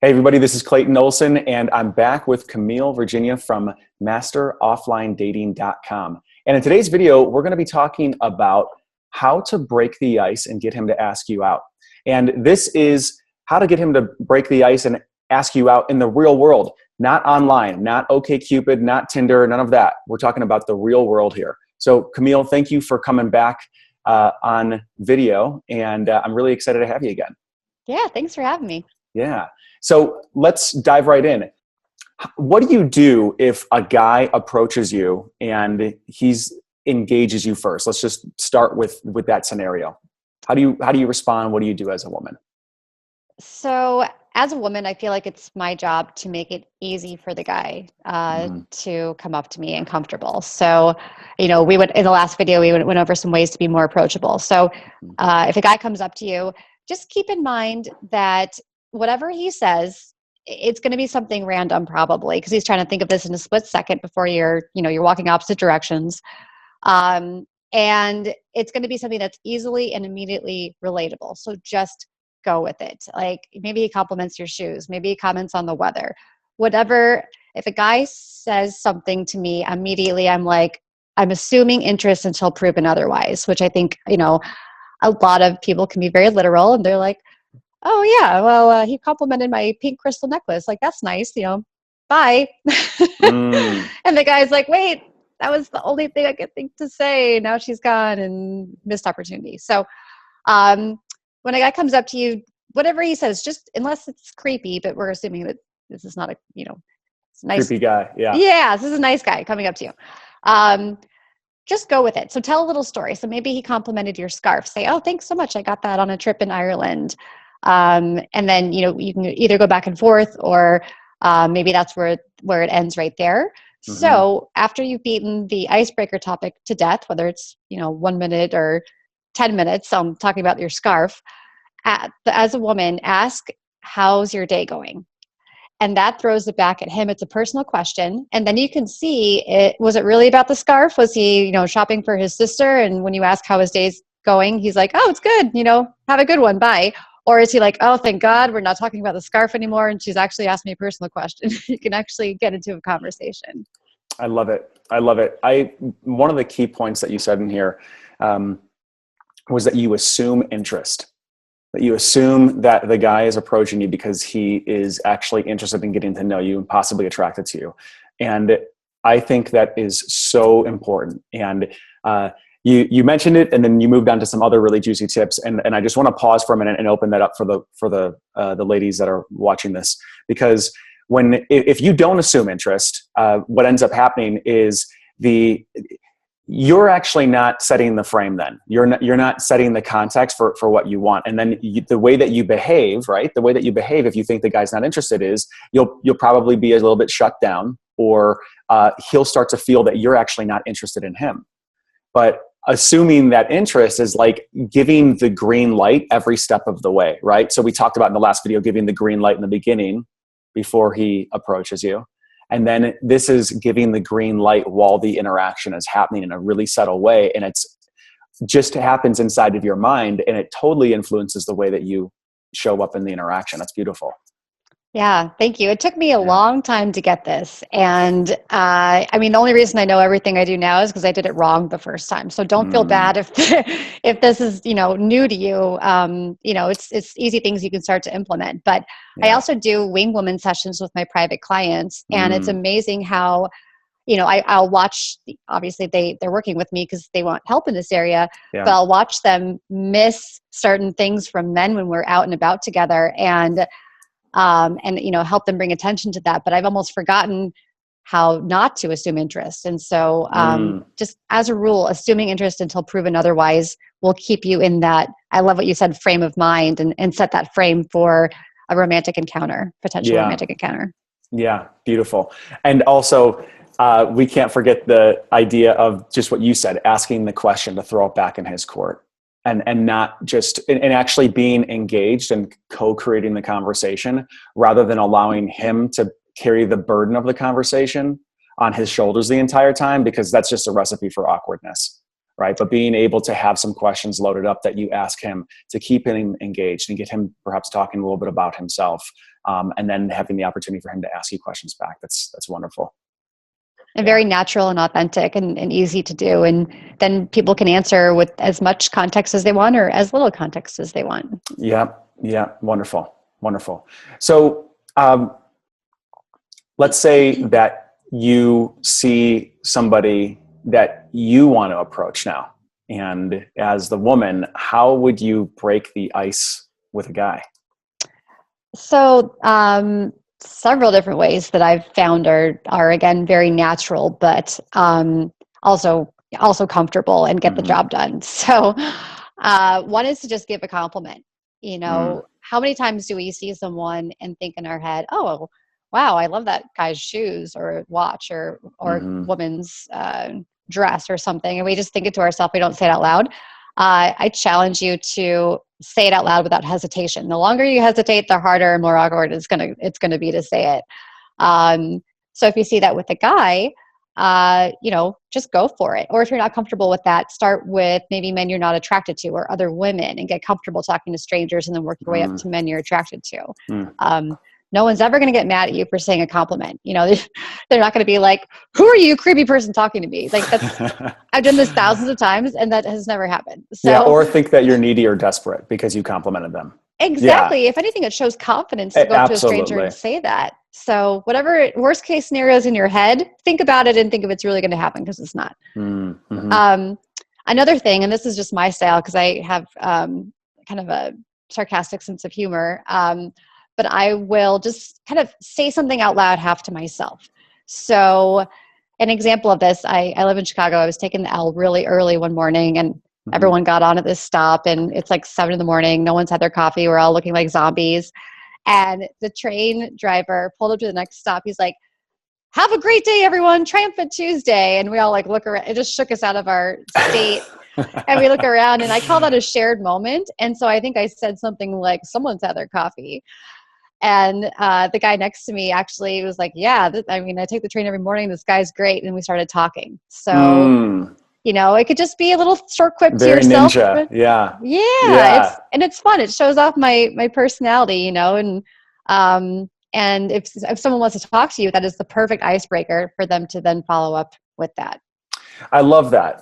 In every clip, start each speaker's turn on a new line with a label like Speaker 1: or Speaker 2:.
Speaker 1: Hey everybody, this is Clayton Olson, and I'm back with Camille Virginia from masterofflinedating.com. And in today's video, we're going to be talking about how to break the ice and get him to ask you out. And this is how to get him to break the ice and ask you out in the real world, not online, not OkCupid, not Tinder, none of that. We're talking about the real world here. So Camille, thank you for coming back on video, and I'm really excited to have you again.
Speaker 2: Yeah, thanks for having me.
Speaker 1: Yeah. So let's dive right in. What do you do if a guy approaches you and he's engages you first? Let's just start with that scenario. How do you respond? What do you do as a woman?
Speaker 2: So as a woman, I feel like it's my job to make it easy for the guy to come up to me and comfortable. So, we went in the last video, we went over some ways to be more approachable. So if a guy comes up to you, just keep in mind that whatever he says, it's going to be something random probably, because he's trying to think of this in a split second before you're walking opposite directions. And it's going to be something that's easily and immediately relatable. So just go with it. Like maybe he compliments your shoes, maybe he comments on the weather, whatever. If a guy says something to me, immediately I'm assuming interest until proven otherwise, which I think, a lot of people can be very literal, and they're like, oh yeah, well, he complimented my pink crystal necklace. Like, that's nice, bye. And the guy's like, wait, that was the only thing I could think to say. Now she's gone, and missed opportunity. So when a guy comes up to you, whatever he says, just unless it's creepy, but we're assuming that this is not it's a nice
Speaker 1: creepy guy. Yeah.
Speaker 2: Yeah, this is a nice guy coming up to you. Just go with it. So tell a little story. So maybe he complimented your scarf. Say, oh, thanks so much. I got that on a trip in Ireland. And then, you can either go back and forth, or maybe that's where it ends right there. Mm-hmm. So after you've beaten the icebreaker topic to death, whether it's, 1 minute or 10 minutes, I'm talking about your scarf, as a woman, ask, how's your day going? And that throws it back at him. It's a personal question. And then you can see, was it really about the scarf? Was he, shopping for his sister? And when you ask how his day's going, he's like, oh, it's good. Have a good one. Bye. Or is he like, oh, thank God we're not talking about the scarf anymore, and she's actually asked me a personal question? You can actually get into a conversation.
Speaker 1: I love it. One of the key points that you said in here was that you assume interest. That you assume that the guy is approaching you because he is actually interested in getting to know you and possibly attracted to you. And I think that is so important. And you mentioned it, and then you moved on to some other really juicy tips. And I just want to pause for a minute and open that up for the ladies that are watching this, because if you don't assume interest, what ends up happening is you're actually not setting the frame. Then you're not setting the context for what you want. And then the way that you behave, right? The way that you behave, if you think the guy's not interested, is you'll probably be a little bit shut down, or he'll start to feel that you're actually not interested in him. But assuming that interest is like giving the green light every step of the way, right? So we talked about in the last video, giving the green light in the beginning before he approaches you. And then this is giving the green light while the interaction is happening in a really subtle way. And it's just happens inside of your mind, and it totally influences the way that you show up in the interaction. That's beautiful.
Speaker 2: Yeah, thank you. It took me a long time to get this. And the only reason I know everything I do now is because I did it wrong the first time. So don't feel bad if this is, new to you. It's easy things you can start to implement. But I also do wing woman sessions with my private clients. And it's amazing how, I'll watch, obviously they're working with me because they want help in this area, but I'll watch them miss certain things from men when we're out and about together, and help them bring attention to that. But I've almost forgotten how not to assume interest. And so just as a rule, assuming interest until proven otherwise will keep you in that, I love what you said, frame of mind, and set that frame for a romantic encounter, potential romantic encounter.
Speaker 1: Yeah, beautiful. And also, we can't forget the idea of just what you said, asking the question to throw it back in his court. And not just, and actually being engaged and co-creating the conversation, rather than allowing him to carry the burden of the conversation on his shoulders the entire time, because that's just a recipe for awkwardness, right? But being able to have some questions loaded up that you ask him to keep him engaged and get him perhaps talking a little bit about himself, and then having the opportunity for him to ask you questions back. That's wonderful.
Speaker 2: And very natural and authentic and easy to do. And then people can answer with as much context as they want or as little context as they want.
Speaker 1: Yeah. Yeah. Wonderful. Wonderful. So let's say that you see somebody that you want to approach now. And as the woman, how would you break the ice with a guy?
Speaker 2: So, several different ways that I've found are again very natural, but also comfortable and get the job done. So, one is to just give a compliment. How many times do we see someone and think in our head, "Oh, wow, I love that guy's shoes or watch or woman's dress or something," and we just think it to ourselves. We don't say it out loud. I challenge you to say it out loud without hesitation. The longer you hesitate, the harder and more awkward it's gonna be to say it. So if you see that with a guy, just go for it. Or if you're not comfortable with that, start with maybe men you're not attracted to or other women and get comfortable talking to strangers and then work your way up to men you're attracted to. No one's ever going to get mad at you for saying a compliment. They're not going to be like, "Who are you, creepy person, talking to me?" Like I've done this thousands of times and that has never happened. So,
Speaker 1: or think that you're needy or desperate because you complimented them.
Speaker 2: Exactly. Yeah. If anything, it shows confidence to go up to a stranger and say that. So whatever worst case scenarios in your head, think about it and think if it's really going to happen, because it's not. Another thing, and this is just my style because I have kind of a sarcastic sense of humor, but I will just kind of say something out loud half to myself. So an example of this, I live in Chicago. I was taking the L really early one morning and everyone got on at this stop and it's like 7 a.m. No one's had their coffee. We're all looking like zombies. And the train driver pulled up to the next stop. He's like, "Have a great day, everyone. Triumphant Tuesday." And we all like look around. It just shook us out of our state. And we look around and I call that a shared moment. And so I think I said something like, "Someone's had their coffee." And the guy next to me actually was like, "Yeah, I take the train every morning. This guy's great." And we started talking. So, it could just be a little short quip to yourself.
Speaker 1: Ninja. Yeah.
Speaker 2: Yeah. It's fun. It shows off my personality, and if someone wants to talk to you, that is the perfect icebreaker for them to then follow up with that.
Speaker 1: I love that.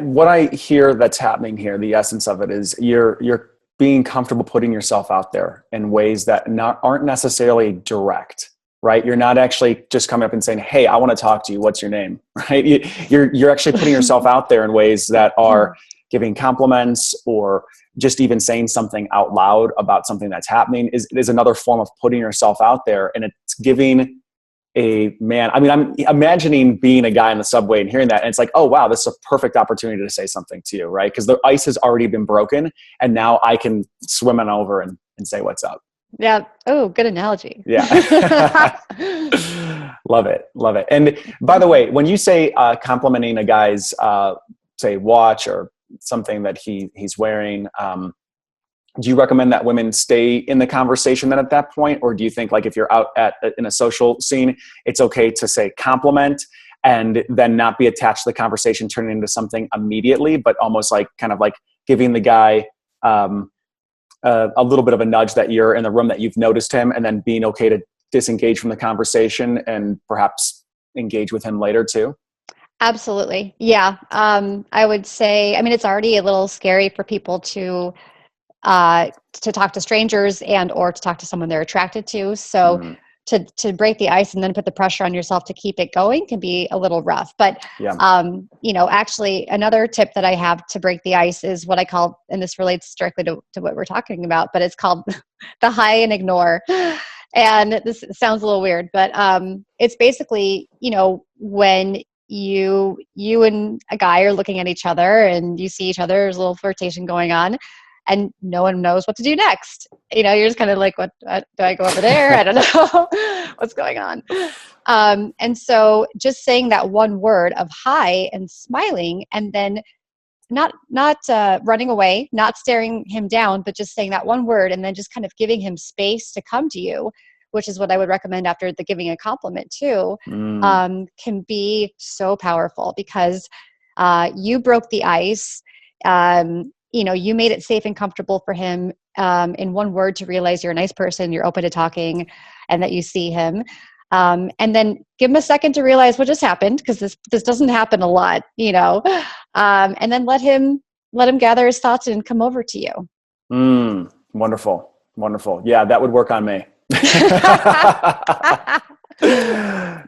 Speaker 1: What I hear that's happening here, the essence of it is you're being comfortable putting yourself out there in ways that aren't necessarily direct, right? You're not actually just coming up and saying, "Hey, I want to talk to you. What's your name?" Right? You're actually putting yourself out there in ways that are giving compliments or just even saying something out loud about something that's happening is another form of putting yourself out there. And it's giving a man, I'm imagining being a guy in the subway and hearing that. And it's like, "Oh, wow, this is a perfect opportunity to say something to you," right? Because the ice has already been broken and now I can swim on over and say what's up.
Speaker 2: Yeah. Oh, good analogy.
Speaker 1: Yeah. Love it. Love it. And by the way, when you say complimenting a guy's, say, watch or something that he's wearing, do you recommend that women stay in the conversation then at that point? Or do you think like if you're out in a social scene, it's okay to say compliment and then not be attached to the conversation, turning into something immediately, but almost like kind of like giving the guy a little bit of a nudge that you're in the room, that you've noticed him, and then being okay to disengage from the conversation and perhaps engage with him later too?
Speaker 2: Absolutely. Yeah. I would say, it's already a little scary for people to talk to strangers and or to talk to someone they're attracted to. So to break the ice and then put the pressure on yourself to keep it going can be a little rough. But, actually another tip that I have to break the ice is what I call, and this relates directly to what we're talking about, but it's called the high and ignore. And this sounds a little weird, but it's basically, when you and a guy are looking at each other and you see each other, there's a little flirtation going on and no one knows what to do next. You're just kind of like, what do I go over there? I don't know what's going on. And so just saying that one word of hi and smiling, and then not running away, not staring him down, but just saying that one word and then just kind of giving him space to come to you, which is what I would recommend after the giving a compliment too, can be so powerful because you broke the ice. you made it safe and comfortable for him, in one word, to realize you're a nice person, you're open to talking, and that you see him. And then give him a second to realize what just happened, because this doesn't happen a lot, and then let him gather his thoughts and come over to you.
Speaker 1: Wonderful. Wonderful. Yeah, that would work on me.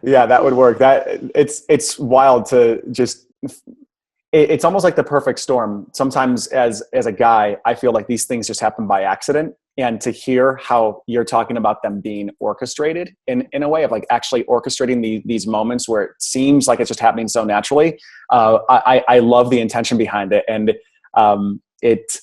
Speaker 1: Yeah, that would work. That it's wild to just, it's almost like the perfect storm. Sometimes as a guy, I feel like these things just happen by accident. And to hear how you're talking about them being orchestrated in a way of like actually orchestrating these moments where it seems like it's just happening so naturally. I love the intention behind it. And it's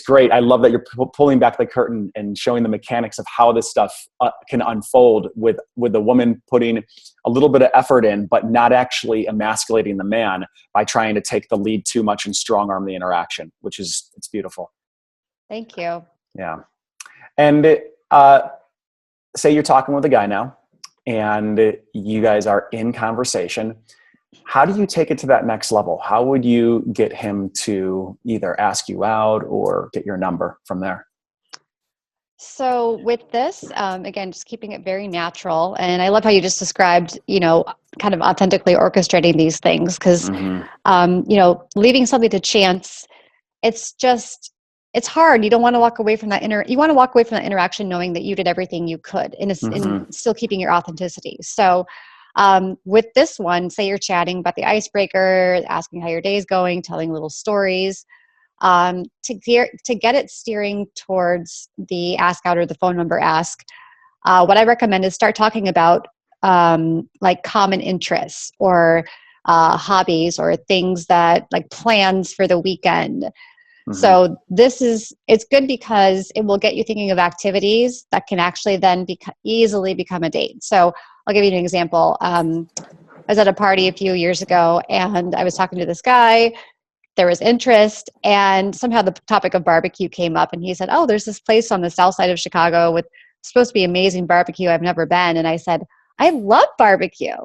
Speaker 1: great. I love that you're pulling back the curtain and showing the mechanics of how this stuff can unfold with the woman putting a little bit of effort in, but not actually emasculating the man by trying to take the lead too much and strong arm the interaction, it's beautiful.
Speaker 2: Thank you.
Speaker 1: Yeah. And say you're talking with a guy now and you guys are in conversation. How do you take it to that next level? How would you get him to either ask you out or get your number from there?
Speaker 2: So with this, again, just keeping it very natural. And I love how you just described, kind of authentically orchestrating these things, because, leaving something to chance, it's hard. You don't want to walk away from that you want to walk away from that interaction knowing that you did everything you could in still keeping your authenticity. So with this one, say you're chatting about the icebreaker, asking how your day is going, telling little stories, to get it steering towards the ask out or the phone number ask. What I recommend is start talking about like common interests or hobbies or things that like plans for the weekend. So it's good because it will get you thinking of activities that can actually then easily become a date. So I'll give you an example. I was at a party a few years ago and I was talking to this guy. There was interest, and somehow the topic of barbecue came up, and he said, "Oh, there's this place on the south side of Chicago with supposed to be amazing barbecue. I've never been." And I said, "I love barbecue."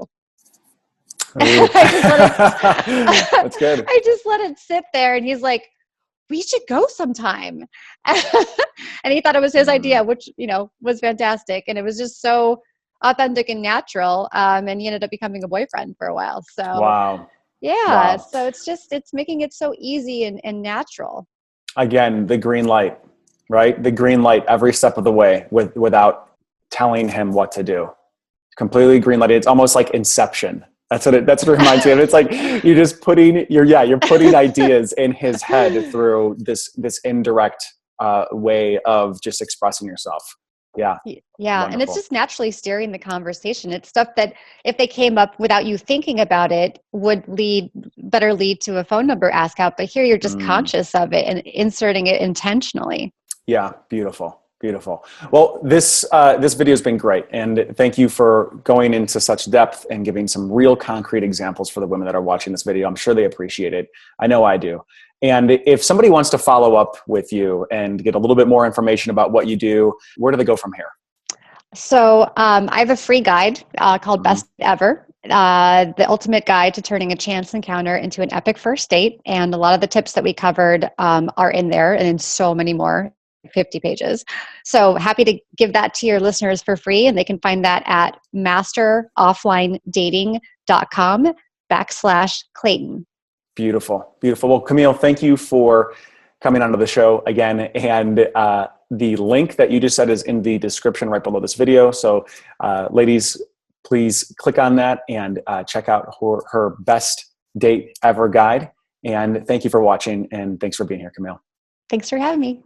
Speaker 1: That's good.
Speaker 2: I just let it sit there, and he's like, "We should go sometime." And he thought it was his idea, which, was fantastic. And it was just so authentic and natural. And he ended up becoming a boyfriend for a while. So,
Speaker 1: wow.
Speaker 2: Yeah. Wow. So it's making it so easy and natural.
Speaker 1: Again, the green light, right? The green light every step of the way without telling him what to do. Completely green light. It's almost like Inception. That's what it reminds me of. It's like you're just putting ideas in his head through this indirect way of just expressing yourself. Yeah.
Speaker 2: Yeah. Wonderful. And it's just naturally steering the conversation. It's stuff that if they came up without you thinking about it would better lead to a phone number ask out. But here you're just conscious of it and inserting it intentionally.
Speaker 1: Yeah. Beautiful. Beautiful. Well, this video has been great. And thank you for going into such depth and giving some real concrete examples for the women that are watching this video. I'm sure they appreciate it. I know I do. And if somebody wants to follow up with you and get a little bit more information about what you do, where do they go from here?
Speaker 2: So I have a free guide called Best Ever, the ultimate guide to turning a chance encounter into an epic first date. And a lot of the tips that we covered are in there, and in so many more. 50 pages. So happy to give that to your listeners for free. And they can find that at masterofflinedating.com/Clayton.
Speaker 1: Beautiful. Beautiful. Well, Camille, thank you for coming onto the show again. And the link that you just said is in the description right below this video. So ladies, please click on that and check out her best date ever guide. And thank you for watching. And thanks for being here, Camille.
Speaker 2: Thanks for having me.